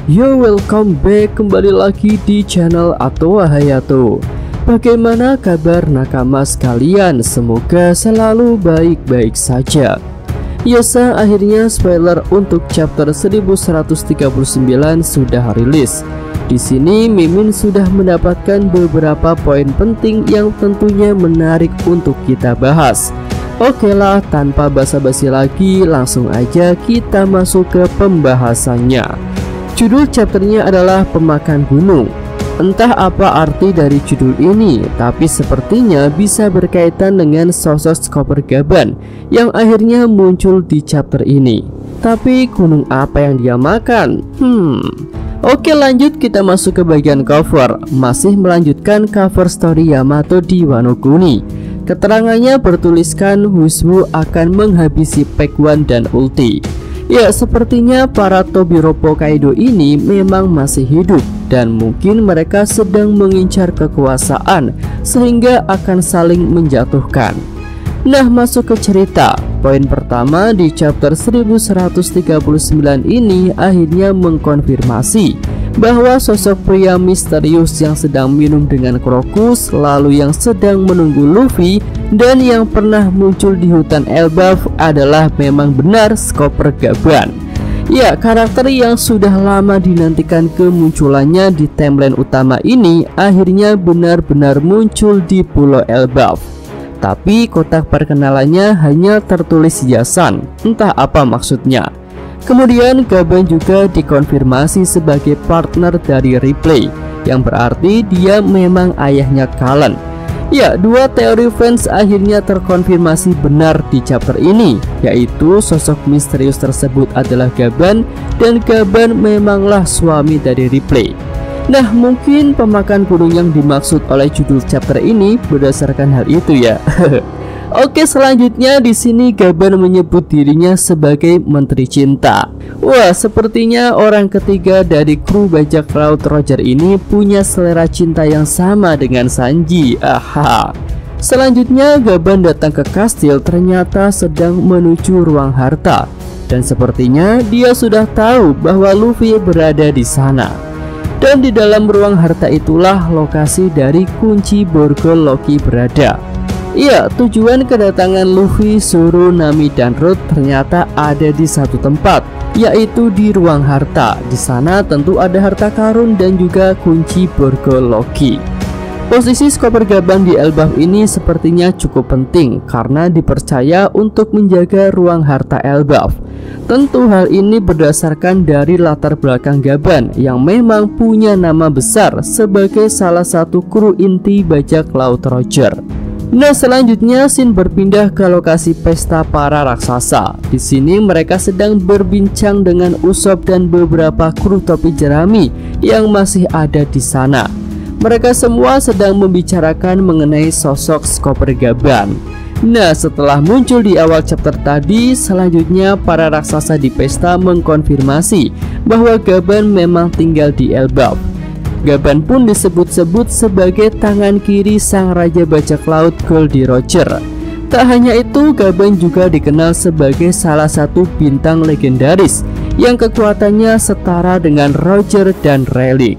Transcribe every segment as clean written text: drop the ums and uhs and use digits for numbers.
Yo, welcome back kembali lagi di channel Atowa Hayato. Bagaimana kabar nakama sekalian? Semoga selalu baik-baik saja. Yasa, akhirnya spoiler untuk chapter 1139 sudah rilis. Di sini Mimin sudah mendapatkan beberapa poin penting yang tentunya menarik untuk kita bahas. Oke lah, tanpa basa-basi lagi, langsung aja kita masuk ke pembahasannya. Judul chapternya adalah Pemakan Gunung. Entah apa arti dari judul ini, tapi sepertinya bisa berkaitan dengan sosok Copper Gaban yang akhirnya muncul di chapter ini. Tapi gunung apa yang dia makan? Oke, lanjut kita masuk ke bagian cover. Masih melanjutkan cover story Yamato di Wano Kuni. Keterangannya bertuliskan Huswu akan menghabisi Pack One dan ulti. Ya, sepertinya para Tobiropo Kaido ini memang masih hidup dan mungkin mereka sedang mengincar kekuasaan sehingga akan saling menjatuhkan. Nah, masuk ke cerita. Poin pertama di chapter 1139 ini akhirnya mengkonfirmasi bahwa sosok pria misterius yang sedang minum dengan Crocus, lalu yang sedang menunggu Luffy, dan yang pernah muncul di hutan Elbaf adalah memang benar Copper Gaban. Ya, karakter yang sudah lama dinantikan kemunculannya di timeline utama ini akhirnya benar-benar muncul di Pulau Elbaf. Tapi kotak perkenalannya hanya tertulis Yasan, entah apa maksudnya. Kemudian Gaban juga dikonfirmasi sebagai partner dari Replay, yang berarti dia memang ayahnya Kallen. Ya, dua teori fans akhirnya terkonfirmasi benar di chapter ini, yaitu sosok misterius tersebut adalah Gaban dan Gaban memanglah suami dari Replay. Nah, mungkin pemakan gunung yang dimaksud oleh judul chapter ini berdasarkan hal itu ya. Oke, selanjutnya di sini Gaban menyebut dirinya sebagai Menteri Cinta. Wah, sepertinya orang ketiga dari kru bajak laut Roger ini punya selera cinta yang sama dengan Sanji. Aha. Selanjutnya Gaban datang ke kastil, ternyata sedang menuju ruang harta, dan sepertinya dia sudah tahu bahwa Luffy berada di sana. Dan di dalam ruang harta itulah lokasi dari kunci borgol Loki berada. Iya, tujuan kedatangan Luffy, Zoro, Nami, dan Road ternyata ada di satu tempat, yaitu di ruang harta. Di sana tentu ada harta karun dan juga kunci borgol Loki. Posisi Copper Gaban di Elbaf ini sepertinya cukup penting karena dipercaya untuk menjaga ruang harta Elbaf. Tentu hal ini berdasarkan dari latar belakang Gaban yang memang punya nama besar sebagai salah satu kru inti bajak laut Roger. Nah, selanjutnya scene berpindah ke lokasi pesta para raksasa. Di sini mereka sedang berbincang dengan Usopp dan beberapa kru topi jerami yang masih ada di sana. Mereka semua sedang membicarakan mengenai sosok Copper Gaban. Nah, setelah muncul di awal chapter tadi, selanjutnya para raksasa di pesta mengkonfirmasi bahwa Gaban memang tinggal di Elbaf. Gaban pun disebut-sebut sebagai tangan kiri sang raja bajak laut Goldie Roger. Tak hanya itu, Gaban juga dikenal sebagai salah satu bintang legendaris yang kekuatannya setara dengan Roger dan Rayleigh.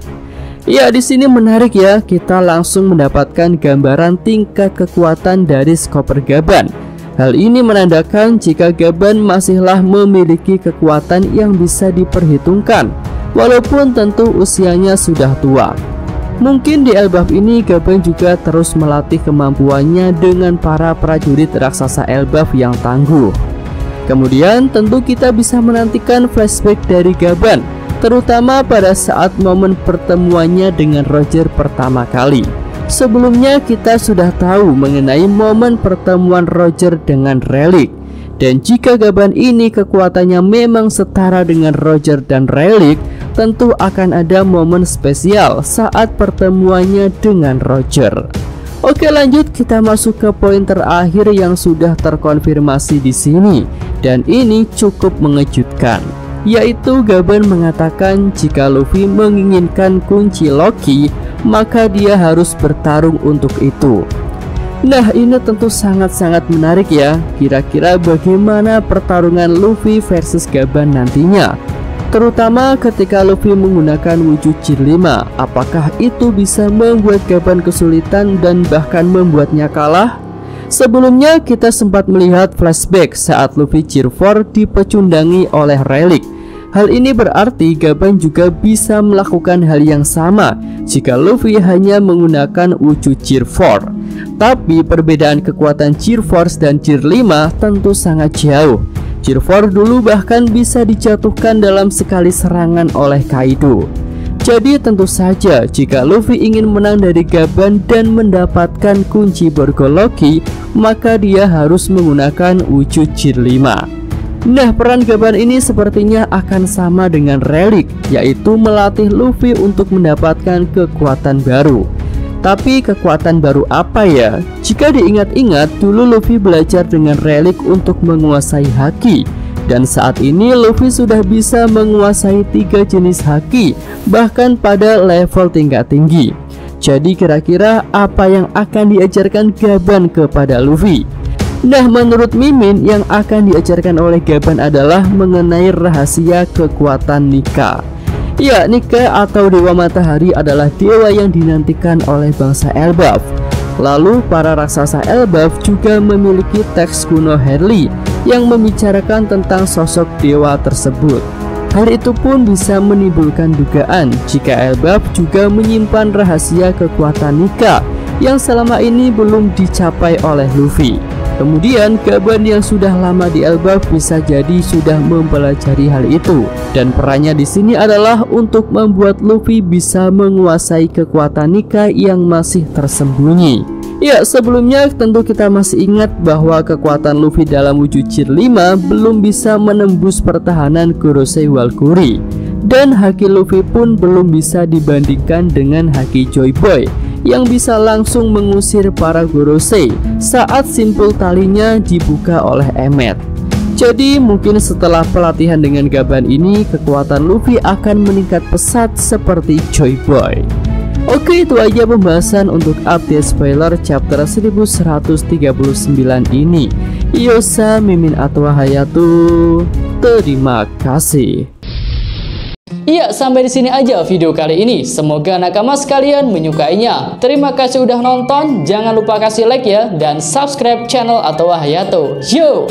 Ya, di sini menarik ya, kita langsung mendapatkan gambaran tingkat kekuatan dari Copper Gaban. Hal ini menandakan jika Gaban masihlah memiliki kekuatan yang bisa diperhitungkan, walaupun tentu usianya sudah tua. Mungkin di Elbaf ini Gaban juga terus melatih kemampuannya dengan para prajurit raksasa Elbaf yang tangguh. Kemudian tentu kita bisa menantikan flashback dari Gaban, terutama pada saat momen pertemuannya dengan Roger pertama kali. Sebelumnya kita sudah tahu mengenai momen pertemuan Roger dengan Rayleigh. Dan jika Gaban ini kekuatannya memang setara dengan Roger dan Rayleigh, tentu akan ada momen spesial saat pertemuannya dengan Roger. Oke, lanjut kita masuk ke poin terakhir yang sudah terkonfirmasi di sini, dan ini cukup mengejutkan, yaitu Gaban mengatakan jika Luffy menginginkan kunci Loki, maka dia harus bertarung untuk itu. Nah, ini tentu sangat-sangat menarik ya. Kira-kira bagaimana pertarungan Luffy versus Gaban nantinya? Terutama ketika Luffy menggunakan wujud Gear 5, apakah itu bisa membuat Gaban kesulitan dan bahkan membuatnya kalah? Sebelumnya kita sempat melihat flashback saat Luffy Gear 4 dipecundangi oleh Rayleigh. Hal ini berarti Gaban juga bisa melakukan hal yang sama jika Luffy hanya menggunakan wujud Gear 4. Tapi perbedaan kekuatan Gear Force dan Gear 5 tentu sangat jauh. Gear 4 dulu bahkan bisa dijatuhkan dalam sekali serangan oleh Kaido. Jadi tentu saja jika Luffy ingin menang dari Gaban dan mendapatkan kunci Borgologi, maka dia harus menggunakan wujud Gear 5. Nah, peran Gaban ini sepertinya akan sama dengan Rayleigh, yaitu melatih Luffy untuk mendapatkan kekuatan baru. Tapi kekuatan baru apa ya? Jika diingat-ingat, dulu Luffy belajar dengan Rayleigh untuk menguasai haki. Dan saat ini Luffy sudah bisa menguasai 3 jenis haki, bahkan pada level tingkat tinggi. Jadi kira-kira apa yang akan diajarkan Gaban kepada Luffy? Nah, menurut Mimin, yang akan diajarkan oleh Gaban adalah mengenai rahasia kekuatan Nika. Ya, Nika atau Dewa Matahari adalah dewa yang dinantikan oleh bangsa Elbaf. Lalu para raksasa Elbaf juga memiliki teks kuno Harley yang membicarakan tentang sosok dewa tersebut. Hal itu pun bisa menimbulkan dugaan jika Elbaf juga menyimpan rahasia kekuatan Nika yang selama ini belum dicapai oleh Luffy. Kemudian Gaban yang sudah lama di Elbaf bisa jadi sudah mempelajari hal itu, dan perannya di sini adalah untuk membuat Luffy bisa menguasai kekuatan Nika yang masih tersembunyi. Ya, sebelumnya tentu kita masih ingat bahwa kekuatan Luffy dalam wujud Gear 5 belum bisa menembus pertahanan Gorosei Walkuri, dan haki Luffy pun belum bisa dibandingkan dengan haki Joy Boy yang bisa langsung mengusir para Gorosei saat simpul talinya dibuka oleh Emmet. Jadi mungkin setelah pelatihan dengan Gaban ini, kekuatan Luffy akan meningkat pesat seperti Joy Boy. Oke, itu aja pembahasan untuk update spoiler chapter 1139 ini. Yosa, Mimin, Atwa Hayato. Terima kasih. Iya, sampai di sini aja video kali ini. Semoga nakama sekalian menyukainya. Terima kasih udah nonton. Jangan lupa kasih like ya dan subscribe channel Atwa Hayato. Yo!